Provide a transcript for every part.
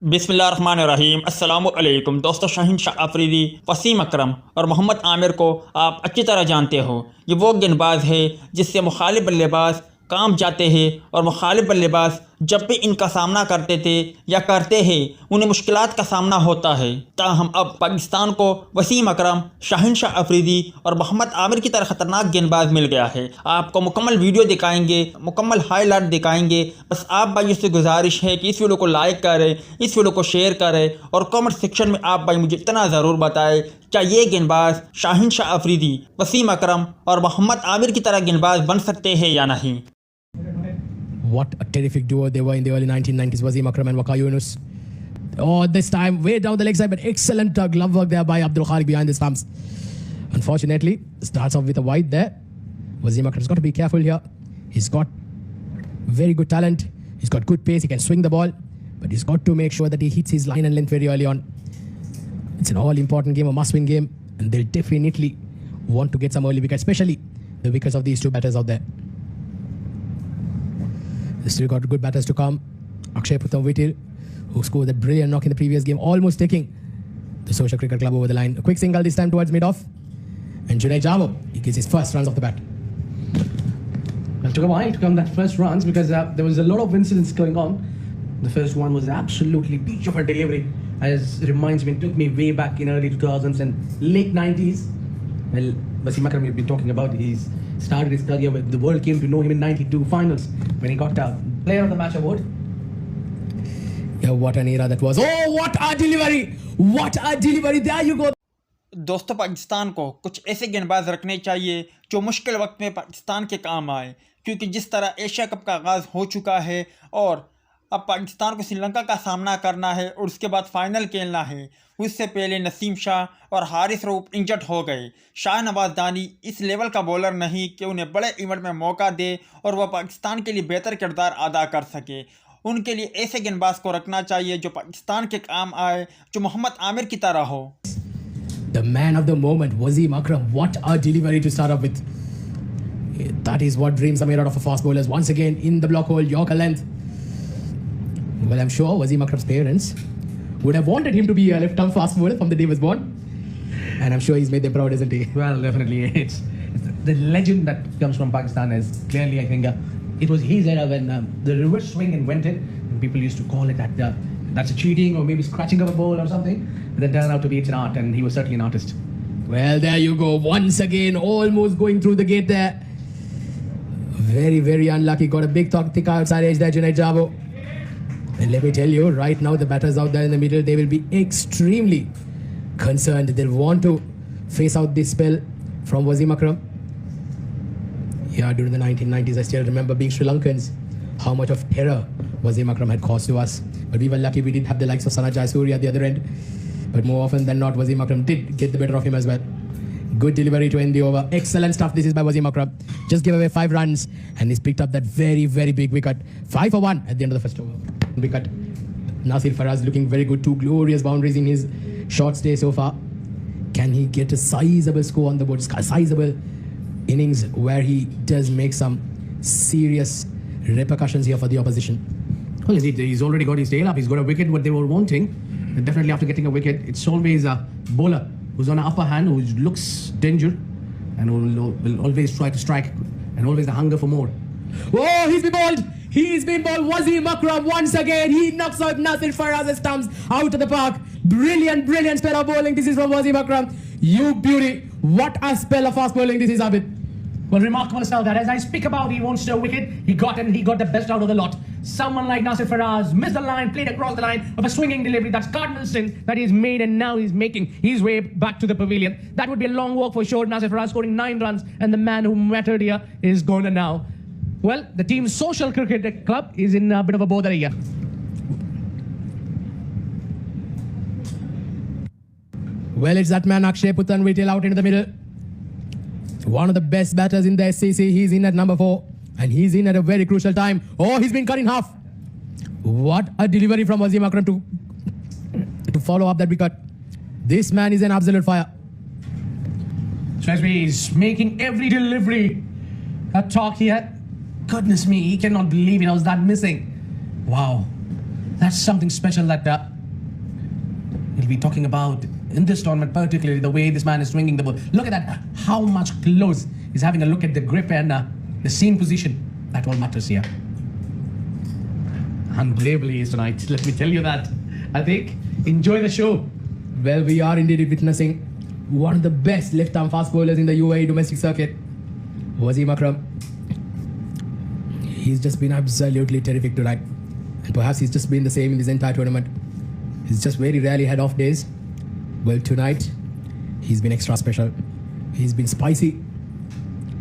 बिस्मिल्लाहिर्रहमानिर्रहीम अस्सलामु अलैकुम दोस्तों। शाहीन शाह अफरीदी, वसीम अकरम और मोहम्मद आमिर को आप अच्छी तरह जानते हो। ये वो गेंदबाज है जिससे मुखालिफ बल्लेबाज काम जाते हैं और मुखालिफ बल्लेबाज जब भी इनका सामना करते थे या करते हैं उन्हें मुश्किलात का सामना होता है। ताहम अब पाकिस्तान को वसीम अकरम, शाहीन शाह अफरीदी और मोहम्मद आमिर की तरह ख़तरनाक गेंदबाज मिल गया है। आपको मुकम्मल वीडियो दिखाएंगे, मुकम्मल हाईलाइट दिखाएंगे। बस आप भाई से गुजारिश है कि इस वीडियो को लाइक करें, इस वीडियो को शेयर करें और कमेंट सेक्शन में आप भाई मुझे इतना ज़रूर बताएं क्या ये गेंदबाज शाहीन शाह अफरीदी, वसीम अकरम और मोहम्मद आमिर की तरह गेंदबाज बन सकते हैं या नहीं। What a terrific duo they were in the early 1990s, Wasim Akram and Waqar Yunus. Oh, this time way down the leg side, but excellent glove work there by Abdul Khalik behind the stumps. Unfortunately, starts off with a wide there. Wasim Akram's got to be careful here. He's got very good talent. He's got good pace. He can swing the ball, but he's got to make sure that he hits his line and length very early on. It's an all-important game, a must-win game, and they'll definitely want to get some early wickets, especially the wickets of these two batters out there. They still got good batters to come. Akshay Puttam Vitil, who scored that brilliant knock in the previous game, almost taking the Social Cricket Club over the line. A quick single this time towards mid-off. And Junaid Jamo, he gets his first runs off the bat. Well, it took a while to come that first runs because there was a lot of incidents going on. The first one was absolutely peach of a delivery. As it reminds me, it took me way back in early 2000s and late 90s. Well, Wasim Akram we've been talking about, he's started his career with the world came to know him in 92 finals when he got a player of the match award. Yeah, what an era that was. Oh, what a delivery! What a delivery! There you go. दोस्तों, पाकिस्तान को कुछ ऐसे गेंदबाज रखने चाहिए जो मुश्किल वक्त में पाकिस्तान के काम आए, क्योंकि जिस तरह एशिया कप का आगाज़ हो चुका है और अब पाकिस्तान को श्रीलंका का सामना करना है और उसके बाद फाइनल खेलना है। उससे पहले नसीम शाह और हारिस रऊफ इंजर्ड हो गए। शाह नवाज दानी इस लेवल का बॉलर नहीं कि उन्हें बड़े इवेंट में मौका दे और वह पाकिस्तान के लिए बेहतर किरदार अदा कर सके। उनके लिए ऐसे गेंदबाज को रखना चाहिए जो पाकिस्तान के काम आए, जो मोहम्मद आमिर की तरह हो। The man of the moment, Wasim Akram. What a delivery to start off with. That is what dreams are made out of a fast bowlers. Once again in the block hole, Yorker length. Well, I'm sure Wasim Akram's parents would have wanted him to be a left-arm fast bowler from the day he was born. And I'm sure he's made them proud, isn't he? Well, definitely. It's the legend that comes from Pakistan is clearly, I think, it was his era when the reverse swing invented. And people used to call it that that's a cheating or maybe scratching of a ball or something. But then turned out to be it's an art, and he was certainly an artist. Well, there you go. Once again, almost going through the gate there. Very, very unlucky. Got a big thick outside edge there, Junaid Jabo. And let me tell you, right now, the batters out there in the middle, they will be extremely concerned. They'll want to face out this spell from Wasim Akram. Yeah, during the 1990s, I still remember being Sri Lankans, how much of terror Wasim Akram had caused to us. But we were lucky we didn't have the likes of Sana Jayasuriya at the other end. But more often than not, Wasim Akram did get the better of him as well. Good delivery to end the over. Excellent stuff. This is by Wasim Akram. Just gave away 5 runs and he's picked up that very, very big wicket. 5 for 1 at the end of the first over. Wicket. Nasir Faraz looking very good. 2 glorious boundaries in his short stay so far. Can he get a sizable score on the board? A sizable innings where he does make some serious repercussions here for the opposition. Well, he's already got his tail up. He's got a wicket, what they were wanting. And definitely after getting a wicket, it's always a bowler who's on an upper hand, who looks danger and will always try to strike and always the hunger for more. Oh, he's been bowled! He's been bowled. Wasim Akram once again. He knocks out Nasir Faraz's stumps out of the park. Brilliant, brilliant spell of bowling. This is from Wasim Akram. You beauty. What a spell of fast bowling this is, Abid. Well, remarkable spell that. As I speak about, he wants a wicket. He got the best out of the lot. Someone like Nasir Faraz missed the line, played across the line of a swinging delivery. That's cardinal sin that he's made, and now he's making his way back to the pavilion. That would be a long walk for sure. Nasir Faraz scoring 9 runs, and the man who mattered here is gone now. Well, the team's Social Cricket Club is in a bit of a bother here. Well, it's that man Akshay Puttam Vitil out into the middle. One of the best batters in the SCC. He's in at number 4. And he's in at a very crucial time. Oh, he's been cut in half. What a delivery from Wasim Akram to follow up that wicket. This man is an absolute fire. Shazvi is making every delivery a talk here. Goodness me, he cannot believe it. I was that missing. Wow. That's something special that we'll be talking about in this tournament, particularly the way this man is swinging the ball. Look at that, how much close. He's having a look at the grip and the seam position. That all matters here. Unbelievable he is tonight, let me tell you that. I think, enjoy the show. Well, we are indeed witnessing one of the best left-arm fast bowlers in the UAE domestic circuit, Wasim Akram. He's just been absolutely terrific tonight. And perhaps he's just been the same in this entire tournament. He's just very rarely had off days. Well, tonight, he's been extra special. He's been spicy.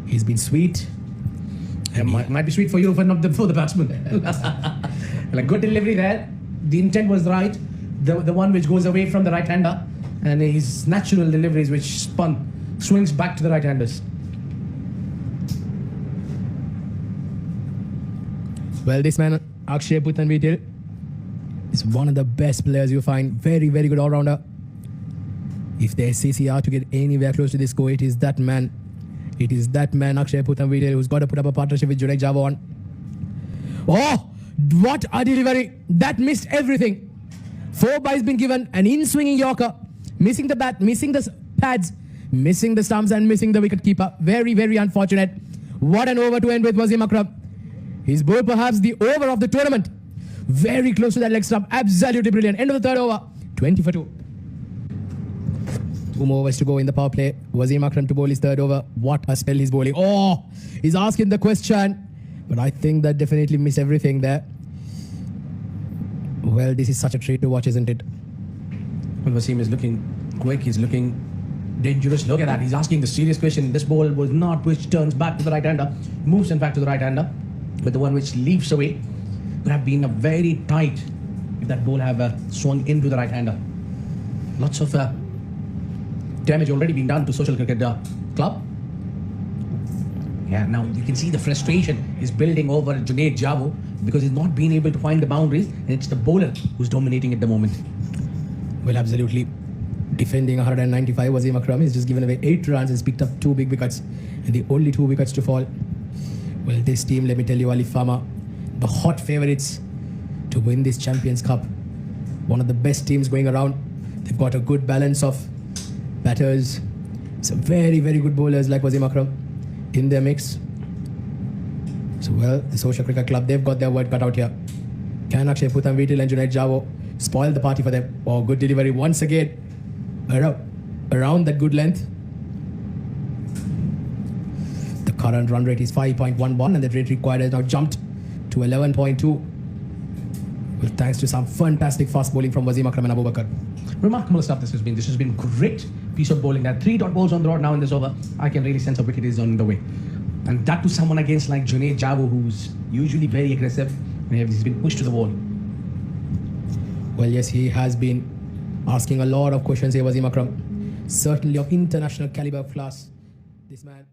He's been sweet. It might be sweet for you, but not for the batsman. Well, a good delivery there. The intent was right. The one which goes away from the right-hander, and his natural deliveries which swings back to the right-handers. Well, this man, Akshay Puthanvitil, is one of the best players you find. Very, very good all-rounder. If the SCC are to get anywhere close to this score, it is that man. It is that man, Akshay Puthanvitil, who's got to put up a partnership with Junaid Java on. Oh, what a delivery. That missed everything. 4 byes been given, an in-swinging Yorker, missing the bat, missing the pads, missing the stumps and missing the wicket keeper. Very, very unfortunate. What an over to end with Wasim Akram. He's bowled perhaps the over of the tournament. Very close to that leg stump. Absolutely brilliant. End of the third over. 20 for 2. 2 more overs to go in the power play. Wasim Akram to bowl his third over. What a spell he's bowling. Oh, he's asking the question. But I think that definitely missed everything there. Well, this is such a treat to watch, isn't it? Well, Wasim is looking quick. He's looking dangerous. Look at that. He's asking the serious question. This ball was not which turns back to the right-hander. Moves, in fact, to the right-hander. But the one which leaps away would have been a very tight if that ball have swung into the right-hander. Lots of damage already been done to Social Cricket Club. Yeah, now you can see the frustration is building over Junaid Javo because he's not been able to find the boundaries, and it's the bowler who's dominating at the moment. Well, absolutely. Defending 195, Wasim Akram has just given away 8 runs and has picked up 2 big wickets. And the only 2 wickets to fall. Well, this team, let me tell you, Ali Fama, the hot favourites to win this Champions Cup. One of the best teams going around. They've got a good balance of batters. Some very, very good bowlers like Wasim Akram in their mix. So, well, the Social Cricket Club, they've got their work cut out here. Can Akshay Puthanvitil and Junaid Javo spoil the party for them? Oh, good delivery once again. Around that good length. The current run rate is 5.11 and the rate required has now jumped to 11.2. Well, thanks to some fantastic fast bowling from Wasim Akram and Abu Bakar. Remarkable stuff this has been. This has been great piece of bowling. There are 3 dot balls on the rod now in this over. I can really sense a wicket is on the way. And that to someone against like Junaid Javo, who's usually very aggressive. He's been pushed to the wall. Well, yes, he has been asking a lot of questions here, Wasim Akram. Certainly of international caliber class. This man.